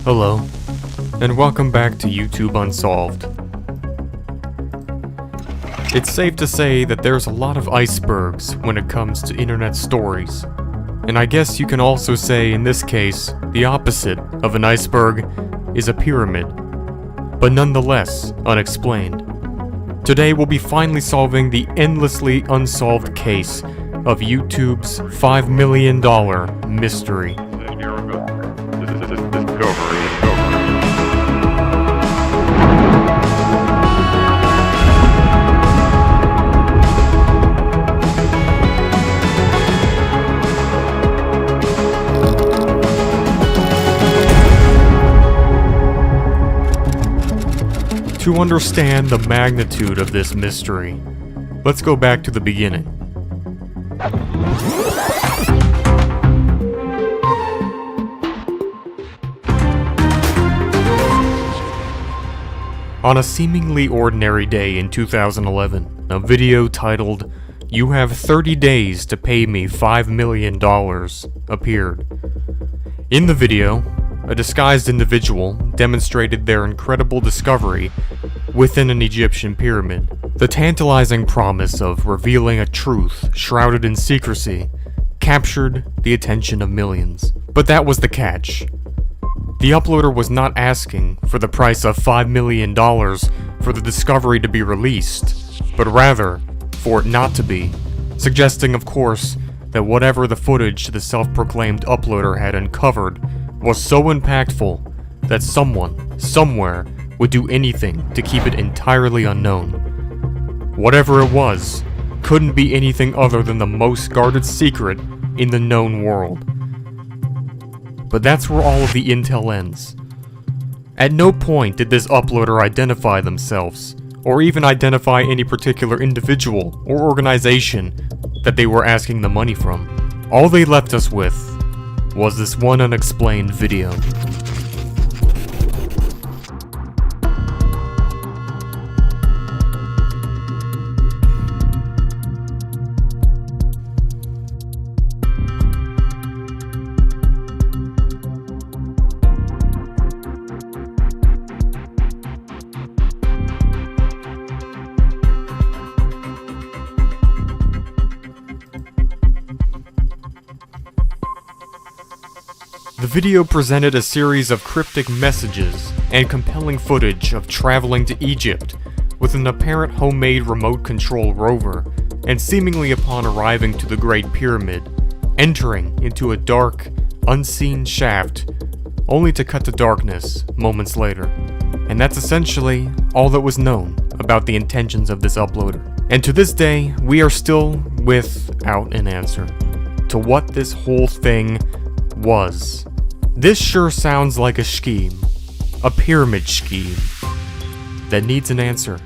Hello, and welcome back to YouTube Unsolved. It's safe to say that there's a lot of icebergs when it comes to internet stories. And I guess you can also say, in this case, the opposite of an iceberg is a pyramid, but nonetheless unexplained. Today we'll be finally solving the endlessly unsolved case of YouTube's $5 million mystery. To understand the magnitude of this mystery, let's go back to the beginning. On a seemingly ordinary day in 2011, a video titled, "You have 30 days to pay me $5 million" appeared. In the video, a disguised individual demonstrated their incredible discovery within an Egyptian pyramid. The tantalizing promise of revealing a truth shrouded in secrecy captured the attention of millions. But that was the catch. The uploader was not asking for the price of $5 million for the discovery to be released, but rather for it not to be, suggesting, of course, that whatever the footage the self-proclaimed uploader had uncovered was so impactful that someone, somewhere, would do anything to keep it entirely unknown. Whatever it was, couldn't be anything other than the most guarded secret in the known world. But that's where all of the intel ends. At no point did this uploader identify themselves, or even identify any particular individual or organization that they were asking the money from. All they left us with was this one unexplained video. The video presented a series of cryptic messages and compelling footage of traveling to Egypt with an apparent homemade remote control rover, and seemingly upon arriving to the Great Pyramid, entering into a dark, unseen shaft, only to cut to darkness moments later. And that's essentially all that was known about the intentions of this uploader. And to this day, we are still without an answer to what this whole thing was. This sure sounds like a scheme, a pyramid scheme, that needs an answer.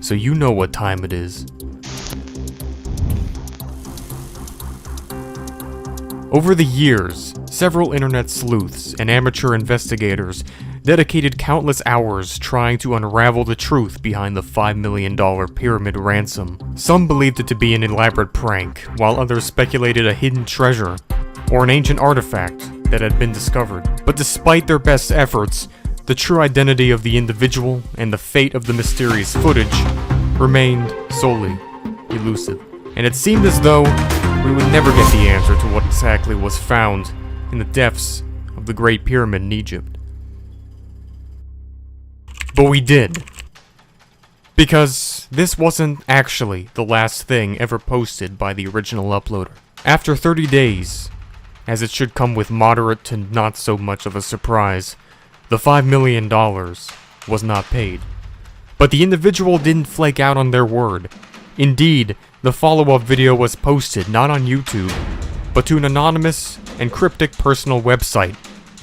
So you know what time it is. Over the years, several internet sleuths and amateur investigators dedicated countless hours trying to unravel the truth behind the $5 million pyramid ransom. Some believed it to be an elaborate prank, while others speculated a hidden treasure or an ancient artifact that had been discovered. But despite their best efforts, the true identity of the individual and the fate of the mysterious footage remained solely elusive. And it seemed as though we would never get the answer to what exactly was found in the depths of the Great Pyramid in Egypt. But we did. Because this wasn't actually the last thing ever posted by the original uploader. After 30 days, as it should come with moderate to not so much of a surprise, the $5 million was not paid. But the individual didn't flake out on their word. Indeed, the follow-up video was posted not on YouTube, but to an anonymous and cryptic personal website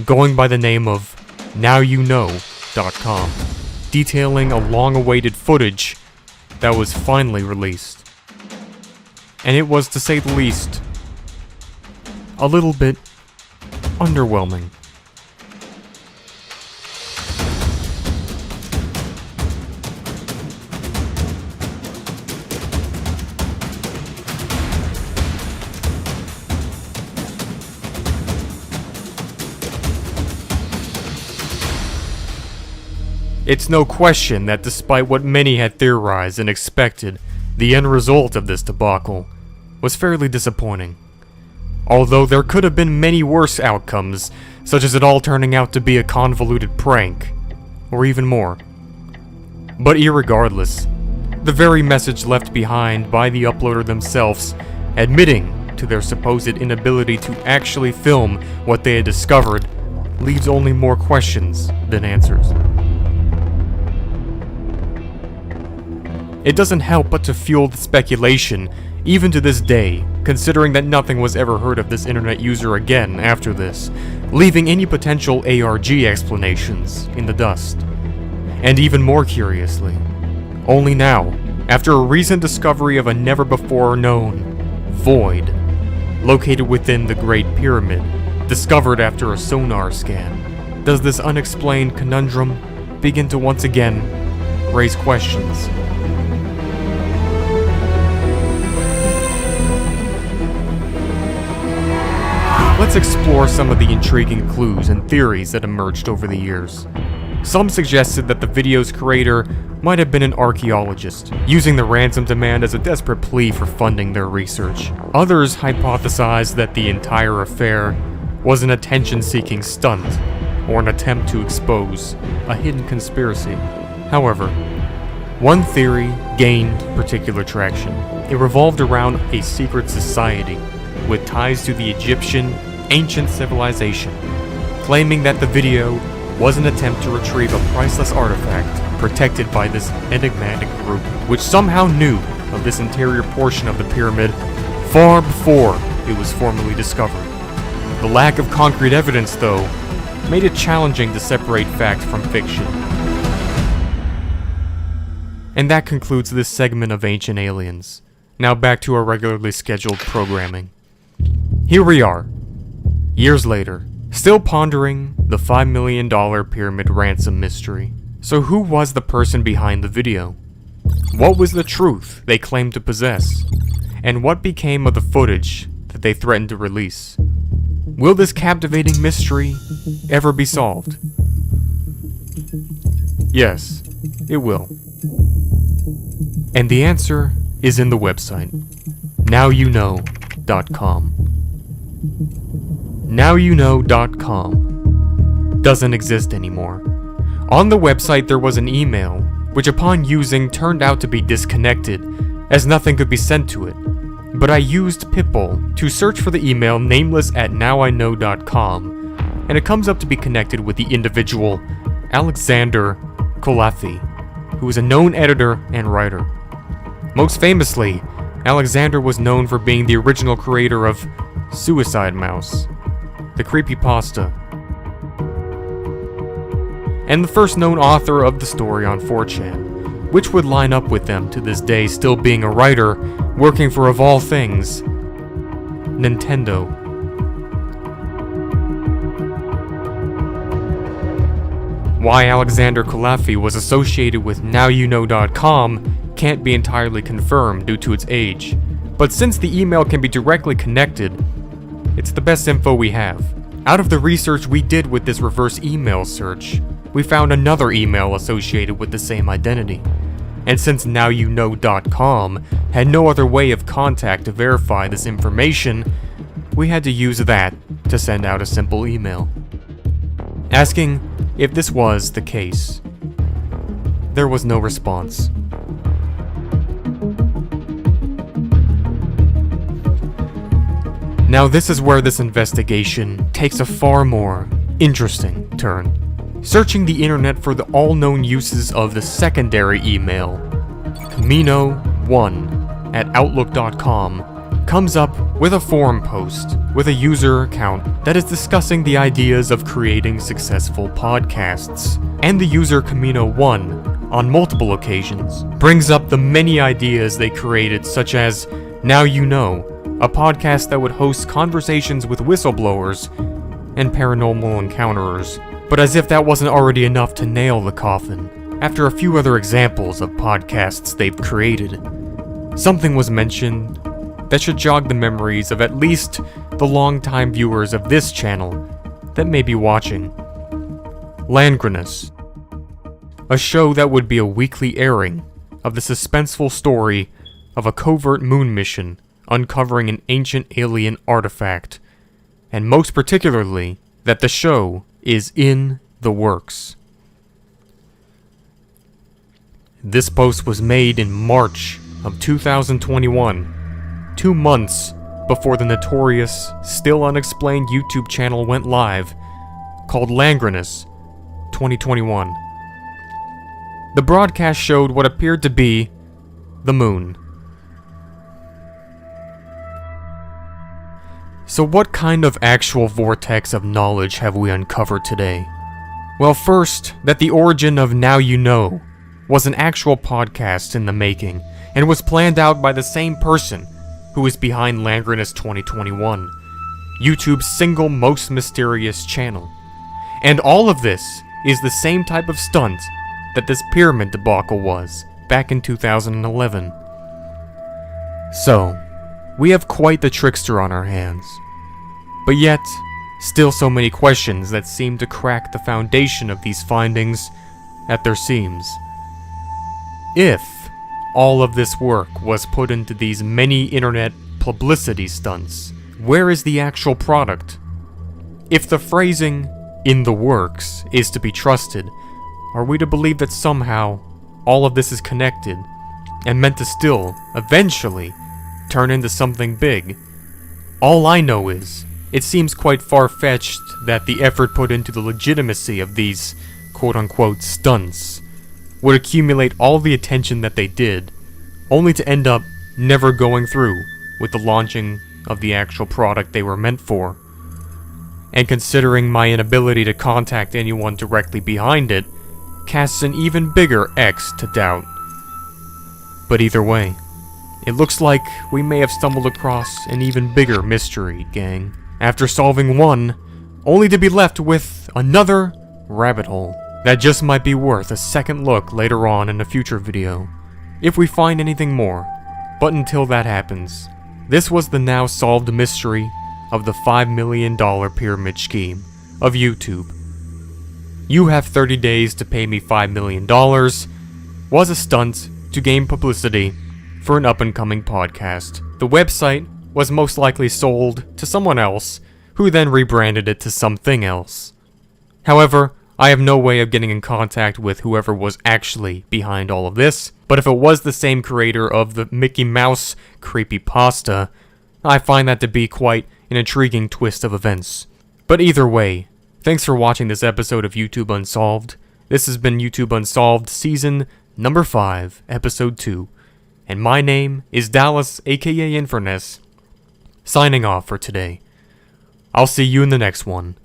going by the name of NowYouKnow.com, detailing a long-awaited footage that was finally released. And it was, to say the least, a little bit underwhelming. It's no question that despite what many had theorized and expected, the end result of this debacle was fairly disappointing. Although there could have been many worse outcomes, such as it all turning out to be a convoluted prank, or even more. But irregardless, the very message left behind by the uploader themselves, admitting to their supposed inability to actually film what they had discovered, leaves only more questions than answers. It doesn't help but to fuel the speculation, even to this day, considering that nothing was ever heard of this internet user again after this, leaving any potential ARG explanations in the dust. And even more curiously, only now, after a recent discovery of a never-before-known void located within the Great Pyramid, discovered after a sonar scan, does this unexplained conundrum begin to once again raise questions. Let's explore some of the intriguing clues and theories that emerged over the years. Some suggested that the video's creator might have been an archaeologist, using the ransom demand as a desperate plea for funding their research. Others hypothesized that the entire affair was an attention-seeking stunt, or an attempt to expose a hidden conspiracy. However, one theory gained particular traction. It revolved around a secret society with ties to the Egyptian ancient civilization, claiming that the video was an attempt to retrieve a priceless artifact protected by this enigmatic group, which somehow knew of this interior portion of the pyramid far before it was formally discovered. The lack of concrete evidence, though, made it challenging to separate fact from fiction. And that concludes this segment of Ancient Aliens. Now back to our regularly scheduled programming. Here we are, years later, still pondering the $5 million pyramid ransom mystery. So who was the person behind the video? What was the truth they claimed to possess? And what became of the footage that they threatened to release? Will this captivating mystery ever be solved? Yes, it will. And the answer is in the website, nowyouknow.com. Nowyouknow.com doesn't exist anymore. On the website there was an email, which upon using turned out to be disconnected, as nothing could be sent to it. But I used Pitbull to search for the email nameless at nowyouknow.com, and it comes up to be connected with the individual Alexander Kolafi, who is a known editor and writer. Most famously, Alexander was known for being the original creator of Suicide Mouse, the creepypasta, and the first known author of the story on 4chan, which would line up with them to this day, still being a writer working for, of all things, Nintendo. Why Alexander Kolafi was associated with nowyouknow.com can't be entirely confirmed due to its age, but since the email can be directly connected, it's the best info we have. Out of the research we did with this reverse email search, we found another email associated with the same identity. And since nowyouknow.com had no other way of contact to verify this information, we had to use that to send out a simple email, asking if this was the case. There was no response. Now this is where this investigation takes a far more interesting turn. Searching the internet for the all-known uses of the secondary email, Camino1@outlook.com, comes up with a forum post with a user account that is discussing the ideas of creating successful podcasts. And the user Camino1, on multiple occasions, brings up the many ideas they created, such as Now You Know, a podcast that would host conversations with whistleblowers and paranormal encounterers. But as if that wasn't already enough to nail the coffin, after a few other examples of podcasts they've created, something was mentioned that should jog the memories of at least the longtime viewers of this channel that may be watching. Landgrenus. a show that would be a weekly airing of the suspenseful story of a covert moon mission uncovering an ancient alien artifact, and most particularly, that the show is in the works. This post was made in March of 2021, 2 months before the notorious, still unexplained YouTube channel went live, called Langrenus 2021. The broadcast showed what appeared to be the moon. So what kind of actual vortex of knowledge have we uncovered today? Well, first, that the origin of Now You Know was an actual podcast in the making, and was planned out by the same person who is behind Langrenus 2021, YouTube's single most mysterious channel. And all of this is the same type of stunt that this pyramid debacle was back in 2011. So, we have quite the trickster on our hands. But yet, still so many questions that seem to crack the foundation of these findings at their seams. If all of this work was put into these many internet publicity stunts, where is the actual product? If the phrasing, "in the works," is to be trusted, are we to believe that somehow all of this is connected and meant to still, eventually, turn into something big? All I know is, it seems quite far-fetched that the effort put into the legitimacy of these quote-unquote stunts would accumulate all the attention that they did, only to end up never going through with the launching of the actual product they were meant for. And considering my inability to contact anyone directly behind it, casts an even bigger X to doubt. But either way, it looks like we may have stumbled across an even bigger mystery, gang, after solving one, only to be left with another rabbit hole that just might be worth a second look later on in a future video, if we find anything more. But until that happens, this was the now solved mystery of the $5 million pyramid scheme of YouTube. You have 30 days to pay me $5 million was a stunt to gain publicity for an up-and-coming podcast. The website was most likely sold to someone else, who then rebranded it to something else. However, I have no way of getting in contact with whoever was actually behind all of this, but if it was the same creator of the Mickey Mouse creepypasta, I find that to be quite an intriguing twist of events. But either way, thanks for watching this episode of YouTube Unsolved. This has been YouTube Unsolved Season Number 5, Episode 2, and my name is Dallas, aka Inferness, signing off for today. I'll see you in the next one.